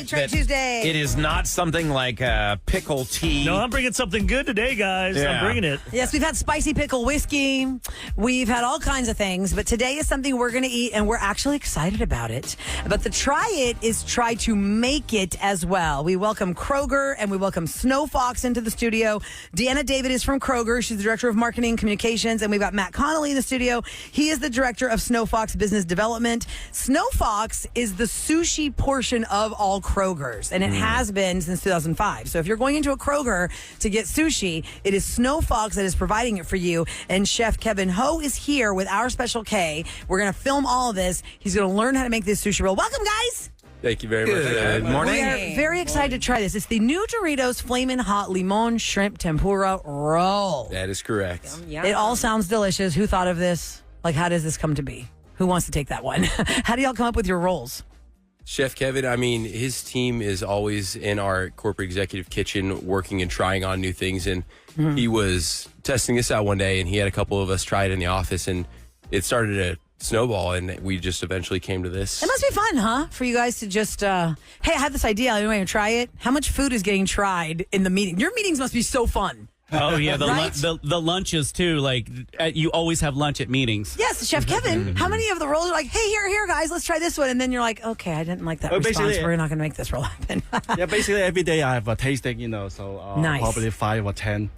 Trade Tuesday. It is not something like pickle tea. No, I'm bringing something good today, guys. Yeah. I'm bringing it. Yes, we've had spicy pickle whiskey. We've had all kinds of things, but today is something we're going to eat, and we're actually excited about it. But the try it is try to make it as well. We welcome Kroger, and we welcome Snow Fox into the studio. Deanna David is from Kroger. She's the Director of Marketing Communications, and we've got Matt Connolly in the studio. He is the Director of Snow Fox Business Development. Snow Fox is the sushi portion of all Krogers, and it has been since 2005. So if you're going into a Kroger to get sushi, it is Snow Fox that is providing it for you. And Chef Kevin Ho is here with our Special K. We're going to film all of this. He's going to learn how to make this sushi roll. Welcome, guys. Thank you very much. Good morning. We are very excited to try this. It's the new Doritos Flamin' Hot Limon Shrimp Tempura Roll. That is correct. It all sounds delicious. Who thought of this? Like, how does this come to be? Who wants to take that one? How do y'all come up with your rolls? Chef Kevin, I mean, his team is always in our corporate executive kitchen working and trying on new things. And he was testing this out one day, and he had a couple of us try it in the office, and it started to snowball, and we just eventually came to this. It must be fun, huh? For you guys to just, hey, I have this idea. I want to try it. How much food is getting tried in the meeting? Your meetings must be so fun. Oh, yeah, Right? the lunches, too. Like, you always have lunch at meetings. Yes, Chef Kevin, how many of the rolls are like, hey, here, guys, let's try this one? And then you're like, okay, I didn't like that response. basically- We're not going to make this roll happen. Yeah, basically every day I have a tasting, so Nice. probably 5 or 10.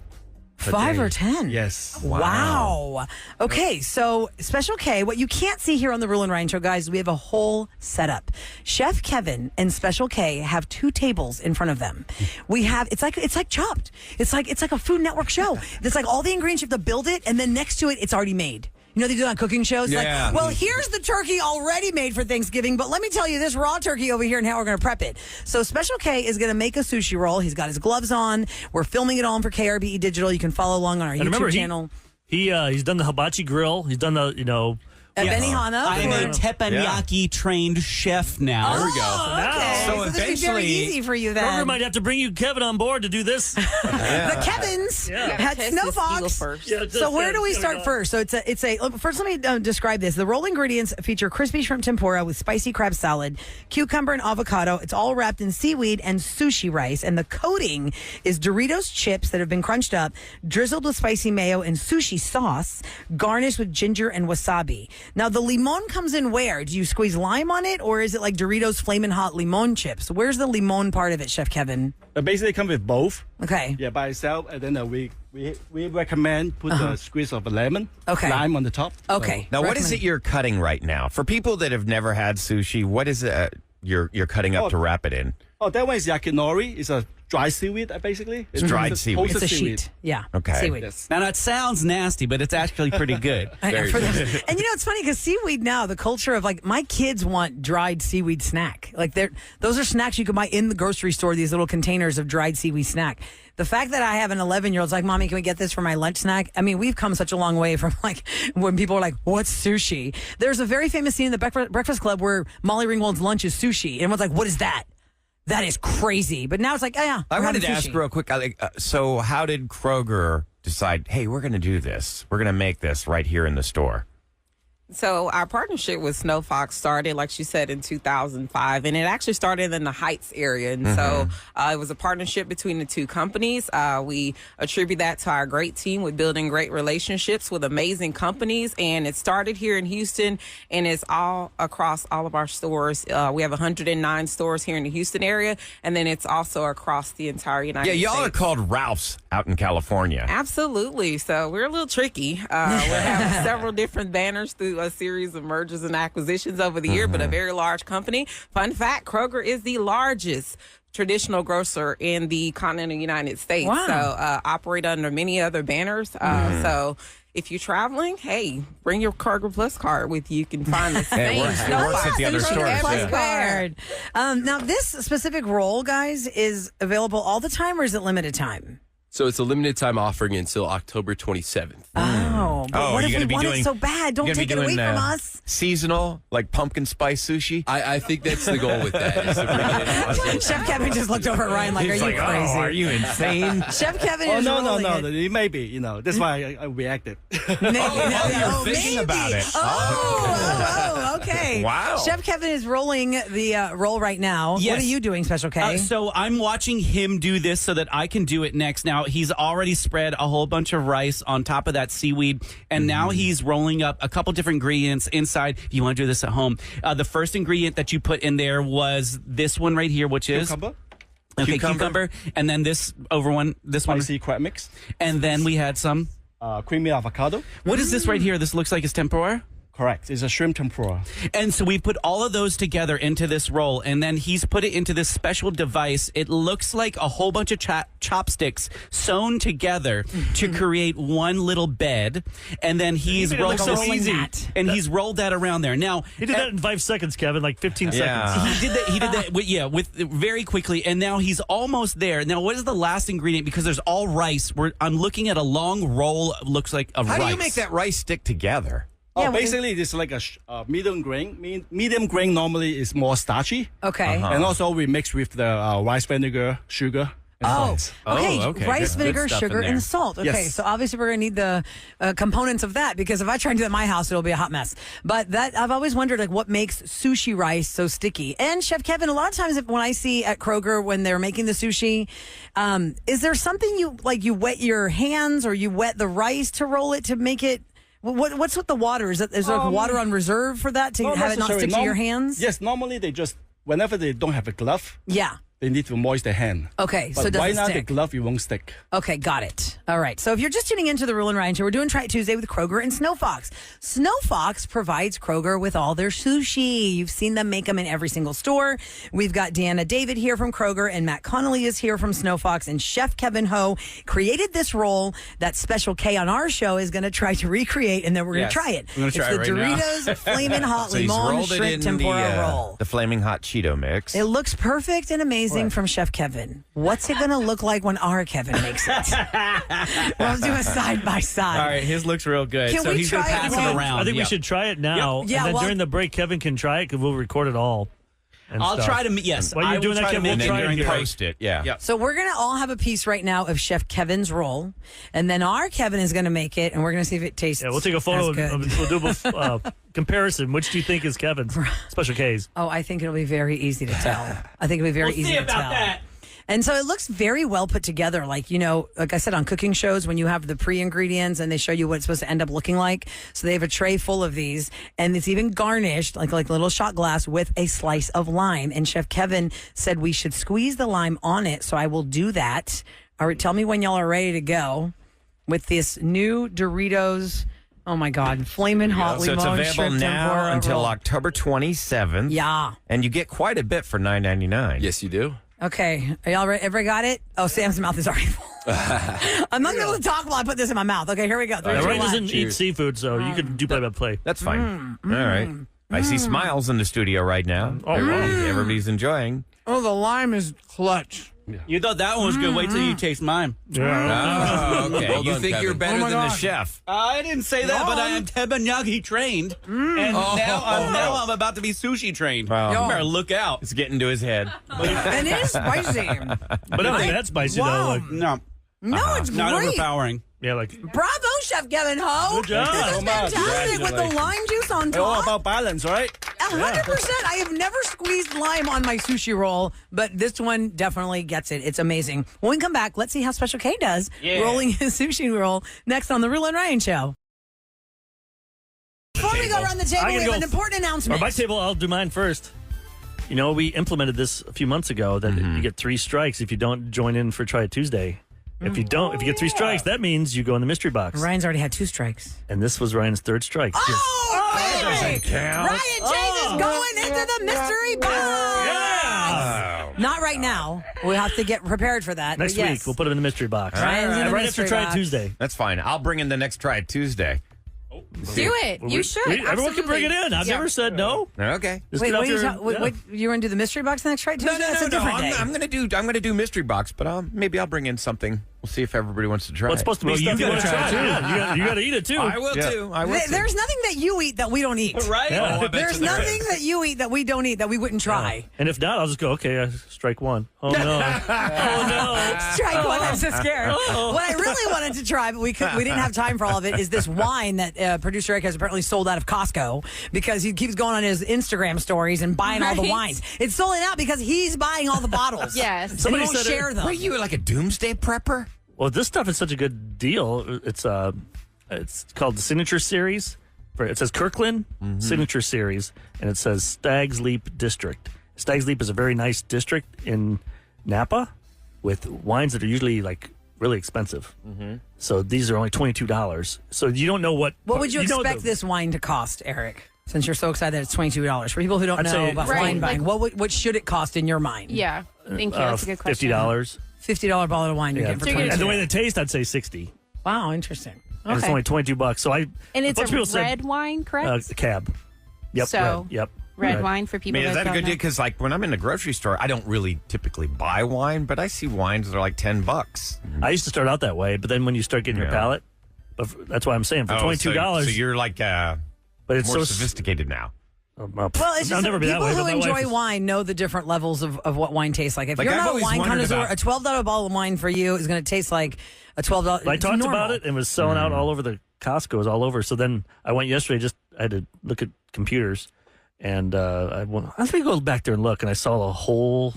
per 5 day. or 10? Yes. Wow. Okay, so Special K, what you can't see here on the Rule and Ryan Show, guys, we have a whole setup. Chef Kevin and Special K have 2 tables in front of them. We have it's like Chopped. It's like a Food Network show. It's like all the ingredients you have to build it, and then next to it, it's already made. You know, they do that on cooking shows. Yeah. Like, well, here's the turkey already made for Thanksgiving, but let me tell you this raw turkey over here and how we're going to prep it. So Special K is going to make a sushi roll. He's got his gloves on. We're filming it all for KRBE Digital. You can follow along on our YouTube channel. He's done the hibachi grill. He's done the, At Benihana. I am a teppanyaki trained chef now. There we go. Okay. So So this would be very eventually- easy for you Kroger then. might have to bring you Kevin on board to do this. The Kevins at Snow Fox. So where do we start first? So it's a first. Let me describe this. The roll ingredients feature crispy shrimp tempura with spicy crab salad, cucumber and avocado. It's all wrapped in seaweed and sushi rice, and the coating is Doritos chips that have been crunched up, drizzled with spicy mayo and sushi sauce, garnished with ginger and wasabi. Now the limon comes in where? Do you squeeze lime on it, or is it like Doritos Flamin' Hot Limon chips? Where's the limon part of it, Chef Kevin? Basically come with both. Okay. Yeah, by itself, and then we recommend put a squeeze of a lemon, Okay. lime on the top. Okay. Now, what is it you're cutting right now? For people that have never had sushi, what is it you're cutting up to wrap it in? Oh, that one is yakinori. It's a dry seaweed, basically. It's dried it's seaweed. It's a toasted sheet. Yeah. Okay. Seaweed. Yes. Now, that sounds nasty, but it's actually pretty good. I know, Very for good. them. And it's funny because seaweed now, the culture of like my kids want dried seaweed snack. Like those are snacks you can buy in the grocery store, these little containers of dried seaweed snack. The fact that I have an 11-year-old's like, Mommy, can we get this for my lunch snack? I mean, we've come such a long way from like when people are like, what's sushi? There's a very famous scene in the Breakfast Club where Molly Ringwald's lunch is sushi. And everyone's like, what is that? That is crazy. But now it's like, oh, yeah. I we're wanted to having ask sushi. real quick. So, how did Kroger decide? Hey, we're going to do this. We're going to make this right here in the store. So our partnership with Snow Fox started, like she said, in 2005, and it actually started in the Heights area. And so it was a partnership between the two companies. We attribute that to our great team with building great relationships with amazing companies. And it started here in Houston, and it's all across all of our stores. We have 109 stores here in the Houston area, and then it's also across the entire United States. Yeah, y'all are called Ralph's out in California. Absolutely. So we're a little tricky. We have several different banners through a series of mergers and acquisitions over the year, but a very large company. Fun fact, Kroger is the largest traditional grocer in the continental United States. Wow. So operate under many other banners. So if you're traveling, hey, bring your Kroger Plus card with you. You can find the same it works at the other Kroger stores, Plus everywhere. card. Now, this specific roll, guys, is available all the time, or is it limited time? So it's a limited time offering until October 27th. Oh, but what you're if gonna we be want doing- it so bad? Don't you're gonna take be it away doing, from us. Seasonal, like pumpkin spice sushi. I think that's the goal with that. Is to bring it in. Chef Kevin just looked over at Ryan like, He's are you like, crazy? oh, are you insane? Chef Kevin Oh is no, rolling no. it. It may be, that's why I reacted. Maybe. you're thinking about it. Oh, okay. Wow. Chef Kevin is rolling the roll right now. Yes. What are you doing, Special K? So I'm watching him do this so that I can do it next. Now, he's already spread a whole bunch of rice on top of that seaweed, and now he's rolling up a couple different ingredients inside. If you want to do this at home, the first ingredient that you put in there was this one right here, which is Cucumber, okay, cucumber, and then this one, spicy crab mix, and then we had some. creamy avocado. What is this right here? This looks like it's tempura. Correct. It's a shrimp tempura. And so we put all of those together into this roll, and then he's put it into this special device. It looks like a whole bunch of chopsticks sewn together to create one little bed, and then he's made it look so easy. and he's rolled that around there. Now He did that in 5 seconds, Kevin, like 15 Yeah. seconds. He did that. With very quickly, and now he's almost there. Now, what is the last ingredient? Because there's all rice. I'm looking at a long roll. Looks like of How rice. do you make that rice stick together? Yeah, Basically, it's like a medium grain. Medium grain normally is more starchy. Okay. And also we mix with the rice vinegar, sugar, and salt. Okay. okay. Rice, Good vinegar, stuff sugar, in there. and salt. Okay, Yes. so obviously we're going to need the components of that because if I try and do that at my house, it'll be a hot mess. But that I've always wondered, like, what makes sushi rice so sticky? And Chef Kevin, a lot of times when I see at Kroger when they're making the sushi, is there something you wet your hands or you wet the rice to roll it to make it? What's with the water? Is there water on reserve for that to have it not necessary. stick to your hands? Yes, normally they just, whenever they don't have a glove, Yeah. they need to moist their hand. Okay, But so does right it now the stick? glove, it won't stick. Okay, got it. All right. So if you're just tuning into the Rule and Ryan Show, we're doing Try It Tuesday with Kroger and Snow Fox. Snow Fox provides Kroger with all their sushi. You've seen them make them in every single store. We've got Deanna David here from Kroger, and Matt Connolly is here from Snow Fox, and Chef Kevin Ho created this roll that Special K on our show is going to try to recreate, and then we're going to Yes. try it. I'm gonna try it's it the right now. Doritos Flamin' Hot So he's Limon rolled it Shrimp in Tempura roll. the flaming hot Cheeto mix. It looks perfect and amazing from Chef Kevin. What's it going to look like when our Kevin makes it? We'll do a side by side. All right, his looks real good. Can so we he's gonna try it pass again? it around. I think Yeah. we should try it now. Yeah, and then well- during the break, Kevin can try it because we'll record it all. and I'll stuff. try to. Yes, While you're I will doing that, try to Kevin, make and we'll then try you're it going to here. post it. Yeah. Yep. So we're going to all have a piece right now of Chef Kevin's roll, and then our Kevin is going to make it, and we're going to see if it tastes. Yeah, we'll take a photo. as good. We'll do a comparison. Which do you think is Kevin's? Special K's. Oh, I think it'll be very easy to tell. I think it'll be very We'll easy see to about tell. that. And so it looks very well put together. Like, you know, like I said, on cooking shows, when you have the pre-ingredients and they show you what it's supposed to end up looking like. So they have a tray full of these, and it's even garnished like a little shot glass with a slice of lime. And Chef Kevin said we should squeeze the lime on it. So I will do that. All right, tell me when y'all are ready to go with this new Doritos. Oh my God, Flamin' Hot So it's Limon available Shrimp now Tempura until roll. October 27th. Yeah. And you get quite a bit for $9.99. Yes, you do. Okay, are y'all ready? Everybody got it? Oh, Sam's mouth is already full. I'm not going to talk while I put this in my mouth. Okay, here we go. Three, Now, two, Ryan one. doesn't eat seafood, so you could do play-by-play. That's fine. All right. I see smiles in the studio right now. Everybody's enjoying. Oh, the lime is clutch. You thought that one was good. Wait till you taste mine. Yeah. Oh, okay. Well you done, think you're Kevin. better Oh my than the God. chef. I didn't say that, but I am teppanyaki trained, and now I'm about to be sushi trained. Wow. You better look out. It's getting to his head. And it is spicy. But not that spicy, Wow. though. Like, No, No, it's not great. overpowering. yeah, like Bravo, Chef Kevin Ho. Good job. This is Oh, man. fantastic with the lime juice on It's all top. about balance, right? 100%. I have never squeezed lime on my sushi roll, but this one definitely gets it. It's amazing. When we come back, let's see how Special K does rolling his sushi roll next on The Real and Ryan Show. Before we go around the table, I we gotta have go an important announcement. on my table, I'll do mine first. You know, we implemented this a few months ago that you get 3 strikes if you don't join in for Try It Tuesday. If you get 3 strikes, that means you go in the mystery box. Ryan's already had 2 strikes. And this was Ryan's 3rd strike. Oh, baby! count. Ryan James is going into the mystery box. Yeah! Not right now. We'll have to get prepared for that. Next but yes. week, we'll put him in the mystery box. Ryan's in the right mystery after Try It box. Tuesday. That's fine. I'll bring in the next Try It Tuesday. Do it. You should. Everyone can bring it in. I've never said no. Okay. Just Wait, get out what, there and- you want to do the mystery box next, right? No, Tuesday? That's a different day. I'm gonna do mystery box, but maybe I'll bring in something. We'll see if everybody wants to try. Well, it's supposed to be Well, you stuff you gotta want to try try it, too. too. You got to eat it too. I will too. I will too. There's nothing that you eat that we don't eat. Right? Yeah. Oh, I bet There's you there nothing is. that you eat that we don't eat that we wouldn't try. And if not, I'll just go, okay, strike one. Oh, no. Strike one. I'm so scared. What I really wanted to try, but we didn't have time for all of it, is this wine that producer Eric has apparently sold out of Costco because he keeps going on his Instagram stories and buying all the Right. wines. It's sold out because he's buying all the bottles. Yes. And Somebody he won't said it- share them. What are you, like a doomsday prepper? Well, this stuff is such a good deal. It's called the Signature Series. It says Kirkland Signature Series, and it says Stag's Leap District. Stag's Leap is a very nice district in Napa with wines that are usually like really expensive. So these are only $22. So you don't know what. What would you know expect this wine to cost, Eric? Since you're so excited that it's $22. For people who don't I'd know say- about Right, wine buying, like- what should it cost in your mind? Yeah. Thank you. That's a good question. $50. $50 bottle of wine you're Yeah. getting for So you're $22. And the way they taste, I'd say 60. Wow, interesting. And it's Okay. only $22. So And it's bunch of a people said, red wine, correct? cab. Yep. So, red, yep. red wine for I people mean, is that a don't good know. deal? Because like when I'm in the grocery store, I don't really typically buy wine, but I see wines that are like $10. I used to start out that way, but then when you start getting your Yeah. palate, that's why I'm saying for $22. So you're like but it's more so sophisticated now. Well, it's I'll just never be people that way, who but my wife enjoy is- wine know the different levels of what wine tastes like. If Like, you're I've not a always wine wondered connoisseur, about- a $12 bottle of wine for you is going to taste like a $12. I it's talked normal. about it and it was selling out all over the Costco's all over. So then I went yesterday. I had to look at computers, and I was going to go back there and look, and I saw a whole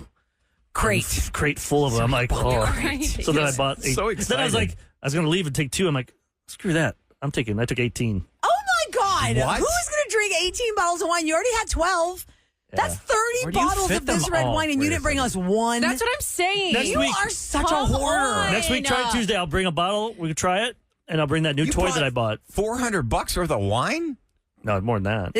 crate full of them. I'm like, oh. So then I bought. So Then I was like, I was going to leave and take 2. I'm like, screw that. I took 18. Oh my God! What? Who is going to drink 18 bottles of wine? You already had 12. That's 30 Where do you bottles fit of this them red all? wine, and Wait you a didn't bring us one. That's what I'm saying. Next you week- are such a Come hoarder. on. Next week, try it Tuesday. I'll bring a bottle. We can try it, and I'll bring that new You toy bought that I bought. $400 worth of wine? No, more than that.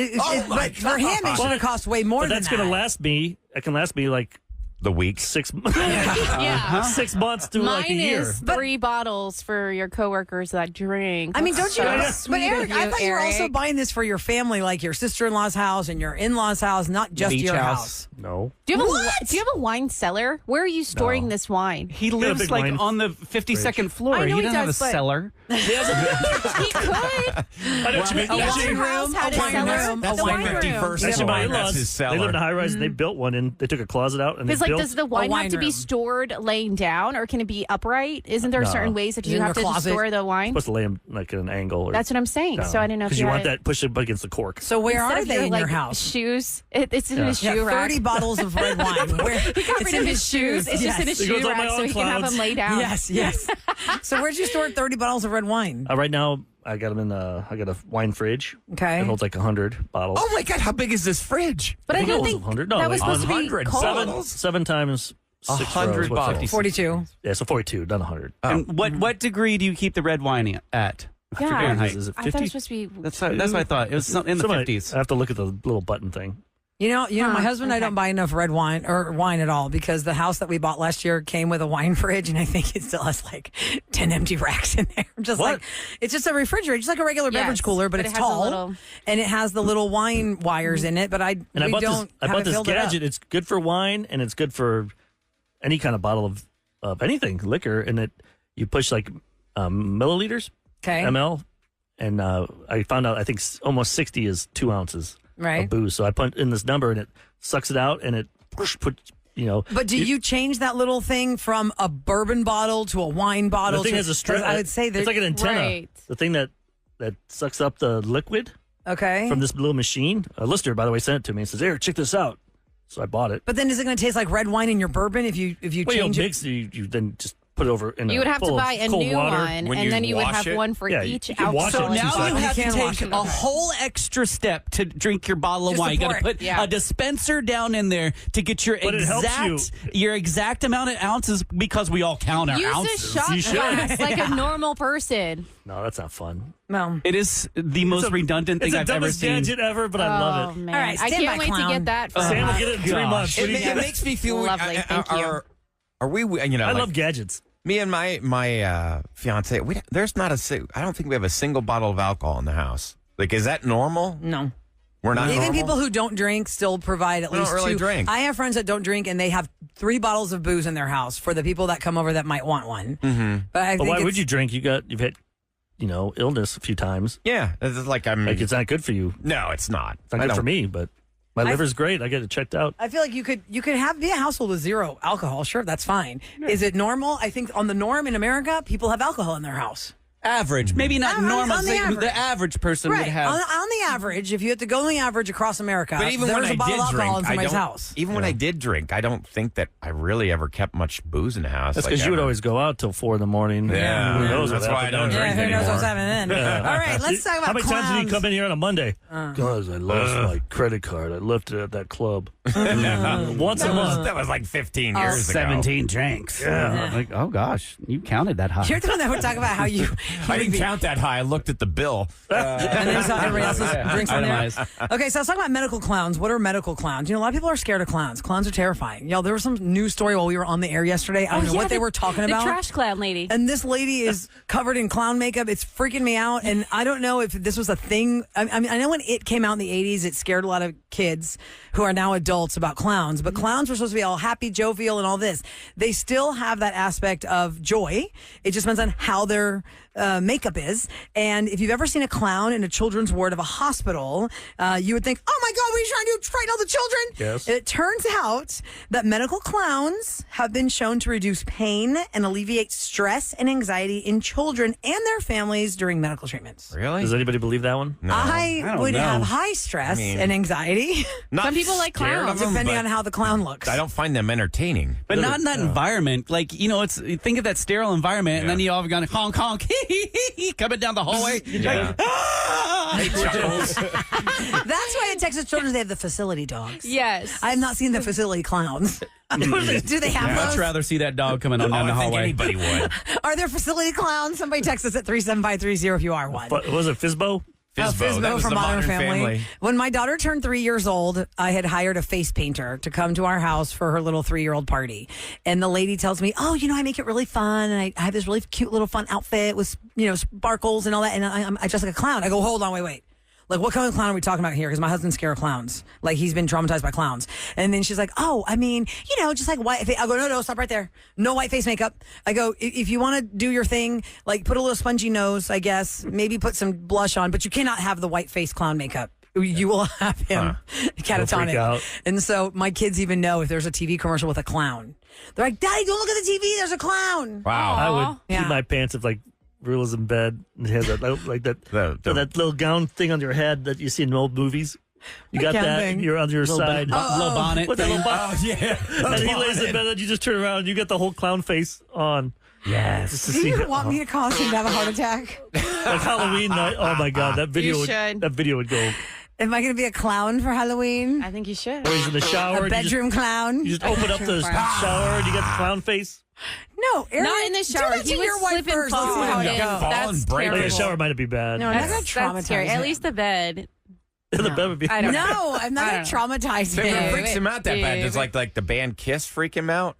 But for him, it should have cost way more But than that's that. going to last me. It can last me like The week. 6 Yeah. 6 months to like a Mine year. is 3 bottles for your coworkers that drink. I mean, don't you? That's so But sweet Eric, of I thought you were also Eric. buying this for your family, like your sister-in-law's house and your in-laws' house, not just Beach your house. house. No. Do you have What? do you have a wine cellar? Where are you storing this wine? He got a lives big like wine on the 52nd floor. I know He he doesn't have a does, but- cellar. He could. I know what you mean. A Actually, wine house had a wine cellar. room. The That's wine like room. 51st actually, my floor. in-laws, That's his they live in cellar. a high-rise, and they built one in. They took a closet out, and Because they like, built. does the wine wine have to be room. stored laying down, or can it be upright? Isn't there No. certain ways that In you your have to closet. store the wine? supposed to lay them like at an angle. Or That's what I'm saying. down. So I didn't know if because you you had want that push it up against the cork. So where Instead are of they in like, your house? Shoes. It's in Yeah. his Yeah, shoe rack. 30 bottles of red wine. Where, He got rid of his shoes. It's just in his It shoe goes on my rack, so own he can have clouds. them lay down. Yes. So where'd you store 30 bottles of red wine? Right now, I got them in. I got a wine fridge. Okay. It holds like 100 bottles. Oh my God, how big is this fridge? But I think it don't was think 100. No, that was like supposed to be 100. cold. seven times 6 100 rows, what's that? bottles. 42. Yeah, so 42, not 100. And what degree do you keep the red wine at? Yeah. Fahrenheit. Is it I 50? thought it was supposed to be. That's what I thought. It was in the Somebody- 50s. I have to look at the little button thing. You know, my husband and I okay. don't buy enough red wine or wine at all because the house that we bought last year came with a wine fridge, and I think it still has like 10 empty racks in there. Just What? like it's just a refrigerator, just like a regular Yes, beverage cooler, but but it's it has a tall little- and it has the little wine wires in it. But And I we bought this. don't I have bought it this filled it up. gadget. It's good for wine, and it's good for any kind of bottle of anything, liquor. And you push like milliliters, Okay, ml, and I found out I think almost 60 is 2 ounces right. of booze. So I put in this number, and it sucks it out, and it put. But do you change that little thing from a bourbon bottle to a wine bottle? The thing to, has a strap. 'cause I would say it's like an antenna. Right. The thing that sucks up the liquid okay. from this little machine. A listener, by the way, sent it to me and says, "Here, check this out." So I bought it. But then is it going to taste like red wine in your bourbon if you Well, you change it? mix. You then just put it over in. You would have to full of buy a cold new water. one, When and you then you would wash have it? one for Yeah, each you can wash alcohol. it. So now You you have to can't wash take it. a whole extra step to drink your bottle of Just wine. You got to pour it. put Yeah. a dispenser down in there to get your But it helps exact amount of ounces because we all count our Use ounces. a shot You should. glass like a normal person. No, that's not fun. No. It is the most redundant thing It's the I've ever dumbest seen. gadget ever, but I love it. Man. All right, I stand can't by, wait clown. to get that. For Sam will my- get it in 3 gosh. months. What do you It get? makes me feel Lovely, thank you. Are we? You know, I like, love gadgets. me and my fiance. There's not I don't think we have a single bottle of alcohol in the house. Like, is that normal? No. We're not Even normal? people who don't drink still provide at We don't least really 2. drink. I have friends that don't drink and they have 3 bottles of booze in their house for the people that come over that might want one. Mm-hmm. But why would you drink? You've had, illness a few times. Yeah, it's like it's not good for you. No, it's not. It's not good for me, but my liver's great. I get it checked out. I feel like you could be a household with 0 alcohol. Sure, that's fine. Yeah. Is it normal? I think on the norm in America, people have alcohol in their house. Average, maybe not normal. On the average person would have. On the average, if you had to go on the average across America, but even there's when a bottle of alcohol in somebody's house. Even when I did drink, I don't think that I really ever kept much booze in the house. That's because you would always go out till 4 a.m. Yeah, who knows that's why I don't drink who anymore. knows what's happening then? Yeah. All right, let's talk about How many clowns. times did you come in here on a Monday? Guys, I lost my credit card. I left it at that club. Once a month. That was like 15 years ago. 17 drinks. Yeah. Like, oh gosh, you counted that high. You're the one that would talk about how you. I didn't count that high. I looked at the bill. And then saw everybody else's drinks on there. Itemized. Okay, so let's talk about medical clowns. What are medical clowns? A lot of people are scared of clowns. Clowns are terrifying. Y'all, there was some news story while we were on the air yesterday. I don't know what they were talking about. The trash clown lady. And this lady is covered in clown makeup. It's freaking me out. And I don't know if this was a thing. I mean, I know when it came out in the 80s, it scared a lot of kids who are now adults about clowns. But clowns were supposed to be all happy, jovial, and all this. They still have that aspect of joy. It just depends on how their makeup is. And if you've ever seen a clown in a children's ward of a hospital, you would think, oh my God, what are you trying to do? Frighten all the children? Yes. It turns out that medical clowns have been shown to reduce pain and alleviate stress and anxiety in children and their families during medical treatments. Really? Does anybody believe that one? No. I don't would know. have high stress and anxiety, Not Some people like scared clowns, of them, depending but on how the clown looks. I don't find them entertaining. But not in that environment. Like, it's think of that sterile environment, and then you all have gone honk honk, coming down the hallway. Yeah. That's why in Texas Children's they have the facility dogs. Yes. I have not seen the facility clowns. Do they have I'd those? rather see that dog coming on down the I think hallway. anybody would. Are there facility clowns? Somebody text us at 37530 if you are one. But was it Fizbo? Fizbo. That was from the Modern Family. When my daughter turned 3 years old, I had hired a face painter to come to our house for her little 3-year-old party. And the lady tells me, oh, I make it really fun. And I have this really cute little fun outfit with, sparkles and all that. And I dress like a clown. I go, hold on, wait. Like, what kind of clown are we talking about here? Because my husband's scared of clowns. Like, he's been traumatized by clowns. And then she's like, oh, I mean, just like white face. I go, no, stop right there. No white face makeup. I go, if you want to do your thing, like, put a little spongy nose, I guess. Maybe put some blush on. But you cannot have the white face clown makeup. You will have him catatonic. And so my kids even know if there's a TV commercial with a clown. They're like, Daddy, don't look at the TV. There's a clown. Wow. I would Yeah. keep my pants if Rilla's in bed and has that that little gown thing on your head that you see in old movies. You got gown that. thing. You're on your side. Little bonnet With the thing. little bonnet. Oh, yeah. And he lays in bed and you just turn around and you got the whole clown face on. Yes. Just to Do see you want me to cause him to have a heart attack? like Halloween night. Oh my God, that video should. would go. Am I going to be a clown for Halloween? I think you should. Or he's in the shower. A and bedroom clown? You just open up the shower and you got the clown face. No, Aaron, Not in the shower. Do that to He would your wife slip and first. fall Let's see how out it in. goes. Fall That's and break it. Like terrible. the shower might be bad. No, That's, not gonna that's scary. traumatize At him. least the bed. The bed would be. I don't know. No, I'm not I going to don't traumatize It him. freaks him out that bad. Does like the band Kiss freak him out?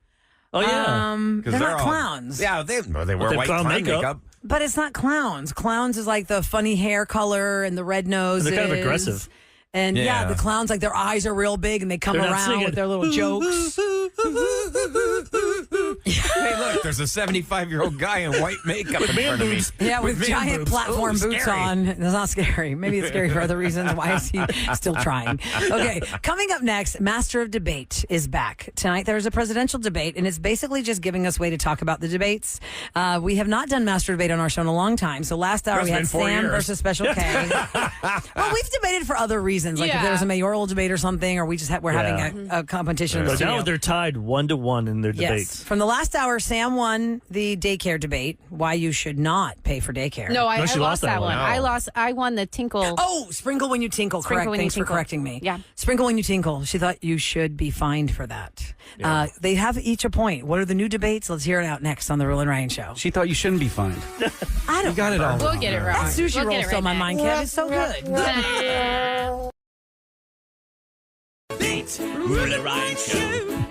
Oh yeah. 'Cause They're not all- clowns. Yeah, they wear they white clown clown makeup. makeup. But it's not clowns. Clowns is like the funny hair color and the red noses. They're kind of aggressive. And Yeah. the clowns, like their eyes are real big and they come They're not around singing. with their little jokes. Hey, look, there's a 75-year-old guy in white makeup in front of me. Yeah, with man giant boobs. platform Ooh, boots scary. on. It's not scary. Maybe it's scary for other reasons. Why is he still trying? Okay, coming up next, Master of Debate is back. Tonight there's a presidential debate, and it's basically just giving us way to talk about the debates. We have not done Master Debate on our show in a long time. So last hour we had It's been 4 Sam years. versus Special K. Well, we've debated for other reasons, like if Yeah. there was a mayoral debate or something, or we just we're having a competition. in the But now studio. they're tied 1-1 in their Yes. debates. From the last hour, Sam won the daycare debate. Why you should not pay for daycare. No, I she lost that one. No. I won the tinkle. Oh, sprinkle when you tinkle. Sprinkle Correct. when you Thanks for tinkle. correcting me. Yeah. Sprinkle when you tinkle. She thought you should be fined for that. They have each a point. What are the new debates? Let's hear it out next on the Real and Ryan Show. She thought you shouldn't be fined. I don't Got it all. We'll get it wrong. That sushi We'll roll get it still right my next. mind, Kev. It's so good. Real and Ryan Show.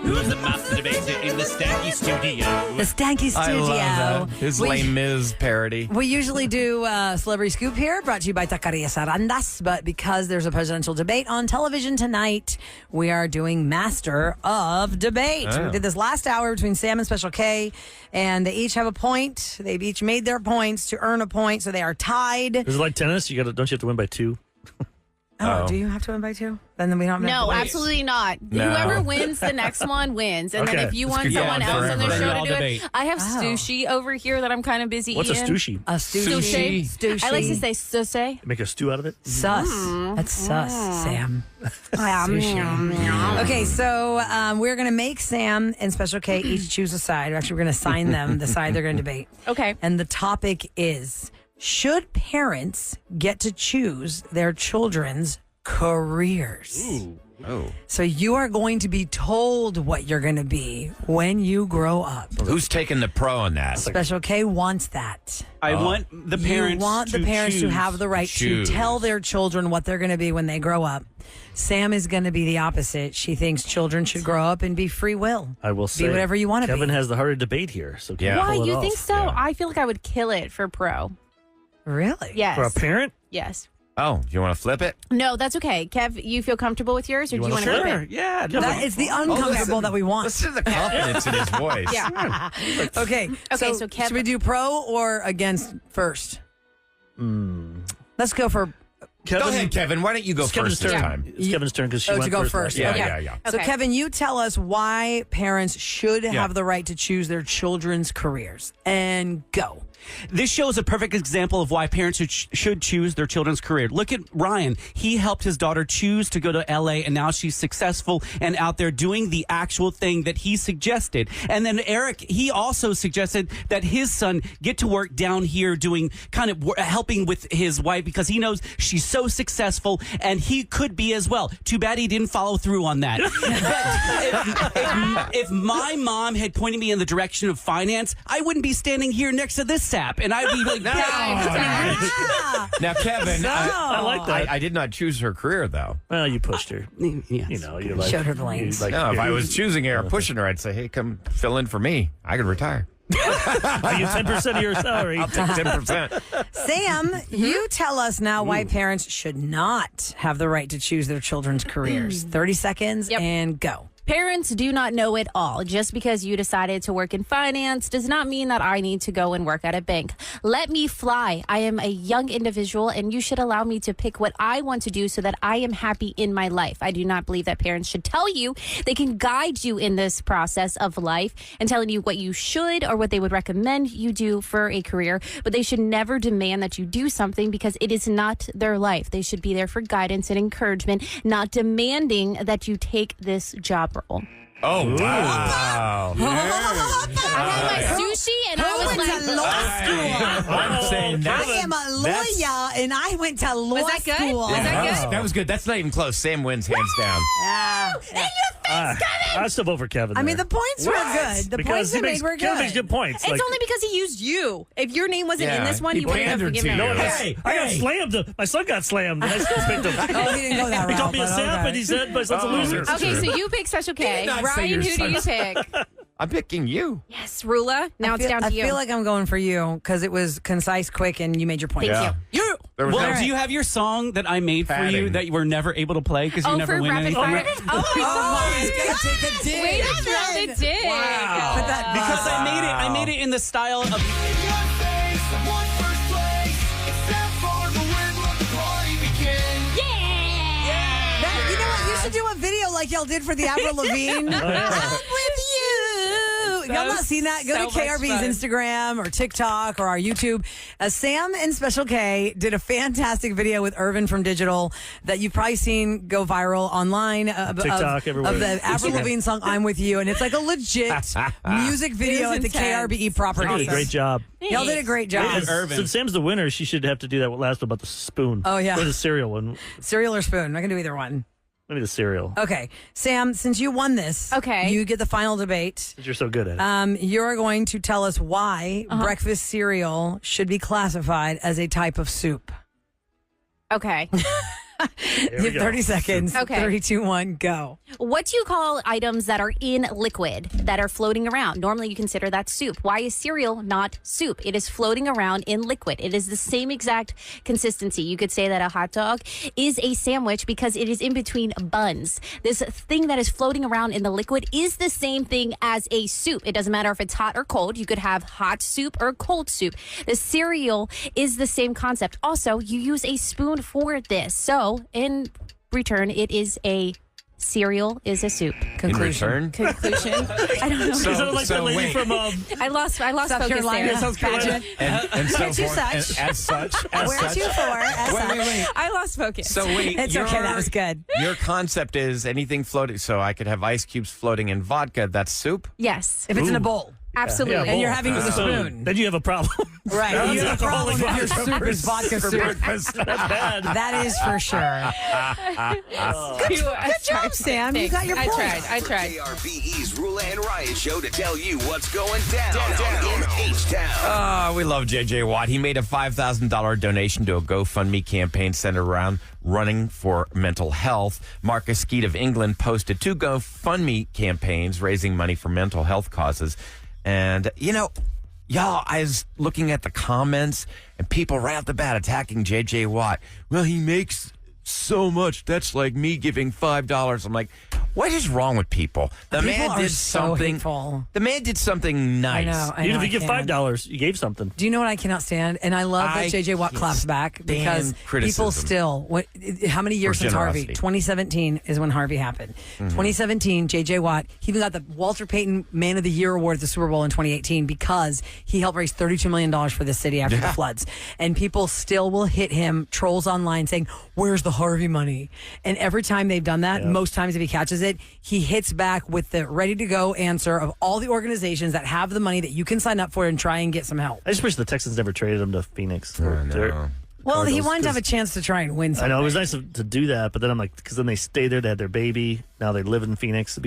Who's the master debater in the Stanky Studio. The Stanky I Studio. love that. His We- Les Mis parody. We usually do Celebrity Scoop here, brought to you by Taqueria Sarandas. But because there's a presidential debate on television tonight, we are doing Master of Debate. Oh. We did this last hour between Sam and Special K, and they each have a point. They've each made their points to earn a point, so they are tied. Is it like tennis? Don't you have to win by 2? Oh, do you have to win by 2? Then we don't have No, to wait. absolutely not. No. Whoever wins the next one wins. And then Okay. if you Let's want keep someone going else on the forever. show Then to y'all do debate. it, I have Oh. sushi over here that I'm kind of busy What's a eating. sushi? A sushi. Sushi. I like to say sushi. Make a stew out of it? Sus. That's sus, Sam. Okay, so we're going to make Sam and Special K each choose a side. Actually, we're going to assign them the side they're going to debate. Okay. And the topic is, should parents get to choose their children's careers? Oh. So you are going to be told what you're going to be when you grow up. Who's taking the pro on that? Special K wants that. I want the parents You want the parents to choose. have the right Choose. to tell their children what they're going to be when they grow up. Sam is going to be the opposite. She thinks children should grow up and be free will. I will say. Be whatever you want to be. Kevin has the harder debate here. So can Yeah. you Why? pull it You off? think so? Yeah. I feel like I would kill it for pro. Really? Yes. For a parent? Yes. Oh, do you want to flip it? No, that's okay. Kev, you feel comfortable with yours, or do you want to flip Sure. it? Yeah. That is the uncomfortable that we want. Listen to the confidence in his voice. Yeah. Okay. Okay, so Kev- should we do pro or against first? Let's go for Go ahead, Kevin. Why don't you go It's Kevin's first this turn. time? It's Kevin's turn because she to went go first. first. Yeah, Okay. yeah. So, Okay. Kevin, you tell us why parents should have the right to choose their children's careers. And go. This show is a perfect example of why parents should choose their children's career. Look at Ryan. He helped his daughter choose to go to LA, and now she's successful and out there doing the actual thing that he suggested. And then Eric, he also suggested that his son get to work down here doing kind of helping with his wife because he knows she's so successful and he could be as well. Too bad he didn't follow through on that. if my mom had pointed me in the direction of finance, I wouldn't be standing here next to this sap. And I'd be like, Now, Kevin, I like that. I did not choose her career, though. Well, you pushed her. yes. You know, you're like, Showed her the lanes. Like, No, if I was choosing her or pushing her, I'd say, hey, come fill in for me. I could retire. I get 10% of your salary. I'll take 10%. Sam, you tell us now why parents should not have the right to choose their children's careers. 30 seconds Yep. and go. Parents do not know it all. Just because you decided to work in finance does not mean that I need to go and work at a bank. Let me fly. I am a young individual, and you should allow me to pick what I want to do so that I am happy in my life. I do not believe that parents should tell you. They can guide you in this process of life and telling you what you should or what they would recommend you do for a career, but they should never demand that you do something because it is not their life. They should be there for guidance and encouragement, not demanding that you take this job role. Oh, wow. I had my sushi and I was went like, to law school? I'm saying I that. am a lawyer, and I went to law Was that good? school. Was that good? That was good. That's not even close. Sam wins hands down. I still vote for Kevin. I mean, there. the points were good. The Because points they made were Kevin makes good. good points. It's only because he used you. If your name wasn't in Yeah, this one, he you wouldn't have pandered forgiven to him. you. Hey, I got slammed. My son got slammed. And I still picked him. Oh, he didn't go that He route. called me a but sap, okay. and he said my son's a loser. Okay, so you pick Special K. not say Ryan, your who do you pick? I'm picking you. Yes, Rula. Now it's down to you. I feel like I'm going for you because it was concise, quick, and you made your point. Thank you. There was Well, no- do you have your song that I made for you Padding. that you were never able to play because you Oh, never for win rapid anything? fire? Oh, my Oh, he's God. gonna take a dig. Way to throw the dig. Put that Because I made it in the style of You know what? You should do a video like y'all did for the Avril Lavigne. I'm with you. If y'all not seen that, go to so much KRB's fun. Instagram or TikTok or our YouTube. Sam and Special K did a fantastic video with Irvin from Digital that you've probably seen go viral online TikTok, everywhere. of the Avril Instagram. Lavigne song "I'm With You," and it's like a legit music video at the intense. KRBE property. You did a great job. Y'all did a great job. And since Sam's the winner, she should have to do that last about the spoon. Oh, yeah. Or the cereal one. Cereal or spoon? I can do either one. Maybe the cereal. Okay, Sam, since you won this, Okay. you get the final debate. Since you're so good at it. You're going to tell us why breakfast cereal should be classified as a type of soup. Okay. You have 30 seconds. Okay. 3, 2, 1, go. What do you call items that are in liquid, that are floating around? Normally, you consider that soup. Why is cereal not soup? It is floating around in liquid. It is the same exact consistency. You could say that a hot dog is a sandwich because it is in between buns. This thing that is floating around in the liquid is the same thing as a soup. It doesn't matter if it's hot or cold. You could have hot soup or cold soup. The cereal is the same concept. Also, you use a spoon for this. So, in return, it is a cereal is a soup. Conclusion. In return? Conclusion. I don't know. You sound like that lady wait. from I lost South focus Carolina, there. South Carolina. And so Where'd you forth. And such? as such. Where to for? As Wait. I lost focus. So wait, It's okay. That was good. Your concept is anything floating. So I could have ice cubes floating in vodka. That's soup? Yes, If it's in a bowl. absolutely. And you're having it with a spoon. Then you have a problem. Right. That's You have a problem if your soup is vodka soup. That's bad. That is for sure. Good job, Sam. You got your point. I tried. KRBE's Rula and Ryan show to tell you what's going down in H-Town. We love JJ Watt. He made a $5,000 donation to a GoFundMe campaign centered around running for mental health. Marcus Skeet of England posted 2 GoFundMe campaigns raising money for mental health causes. And, y'all, I was looking at the comments and people right off the bat attacking JJ Watt. Well, he makes so much. That's like me giving $5. I'm like, what is wrong with people? The People man are did so something. hateful. The man did something nice. I know. Even if you give can't. $5, you gave something. Do you know what I cannot stand? And I love I that JJ Watt can't claps back because stand criticism. people still. How many years For since Harvey? generosity. 2017 is when Harvey happened. 2017, JJ Watt. He even got the Walter Payton Man of the Year award at the Super Bowl in 2018 because he helped raise $32 million for the city after the floods. And people still will hit him, trolls online, saying, "Where's the Harvey money?" And every time they've done that, most times if he catches it, he hits back with the ready to go answer of all the organizations that have the money that you can sign up for and try and get some help. I just wish the Texans never traded him to Phoenix. I know. Well, he Cardinals, wanted to have a 'cause- chance to try and win I something. know it was nice to do that, but then I'm like, because then they stayed there, they had their baby. Now they live in Phoenix.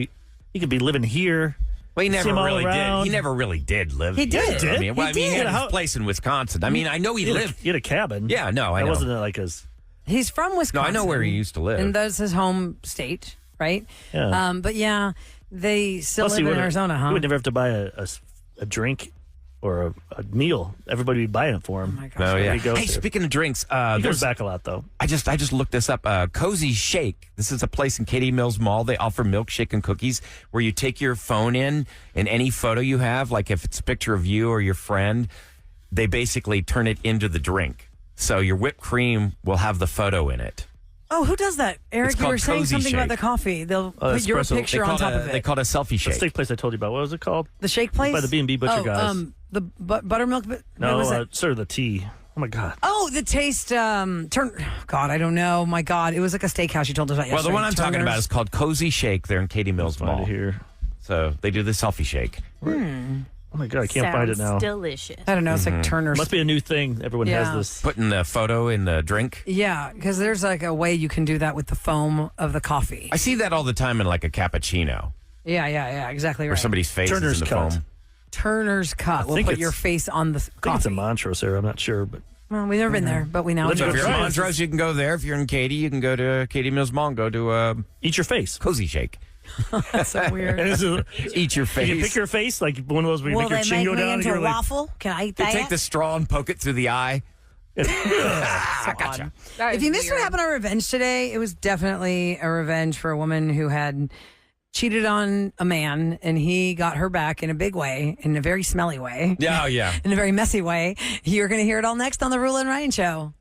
He could be living here. Well, he See never him all really did. around. He never really did live. He here. did. I mean, He he had did. his place in Wisconsin. I mean, I know he lived. He had a cabin. Yeah, no, I That know. wasn't like his. He's from No, Wisconsin. I know where he used to live. And that's his home state, right? Yeah. But yeah, they still Plus, he live in wouldn't- Arizona, huh? He would never have to buy a drink or a meal. Everybody would be buying it for him. Oh my gosh. Oh yeah. He goes Hey, there. speaking of drinks, He goes there's back a lot though. I just looked this up. Cozy Shake. This is a place in Katy Mills Mall. They offer milkshake and cookies where you take your phone in and any photo you have, like if it's a picture of you or your friend, they basically turn it into the drink. So your whipped cream will have the photo in it. Oh, who does that? Eric, It's you were called saying Cozy something about Shake. the coffee. They'll put your espresso. picture on top of They it. call it a selfie The shake. steak place I told you about. What was it called? The shake place? By the B&B Butcher guys. The buttermilk. What No, was it? sort of the tea. Oh my god. Oh, the taste. God, I don't know. My God, it was like a steakhouse you told us about Well, yesterday. the one I'm talking about is called Cozy Shake. They're in Katy Mills Find Mall. it here. So they do the selfie shake. Oh my god, I can't find it now. Delicious. I don't know. It's like Turner's. Must be a new thing. Everyone Yeah. has this. Putting the photo in the drink. Yeah, because there's like a way you can do that with the foam of the coffee. I see that all the time in like a cappuccino Yeah, exactly where right. somebody's face Turner's is in the Cut. foam. Turner's Cut. We'll think put it's- your face on the I think it's coffee. in Montrose area. I'm not sure, but Well, we've never been there, but we now Let's So do. if you're in Right. Montrose, you can go there. If you're in Katy, you can go to Katy Mills Mall and go to eat your face. Cozy Shake. That's so weird. And it's a- Eat your face. you can pick your face like one of those where you Will make your they chin make go me down. and into you're a like, waffle? Can I eat You that? take the straw and poke it through the eye. I gotcha. If you missed what happened on Revenge today, it was definitely a revenge for a woman who had cheated on a man, and he got her back in a big way, in a very smelly way, Yeah, yeah. in a very messy way. You're going to hear it all next on the Rule and Ryan Show.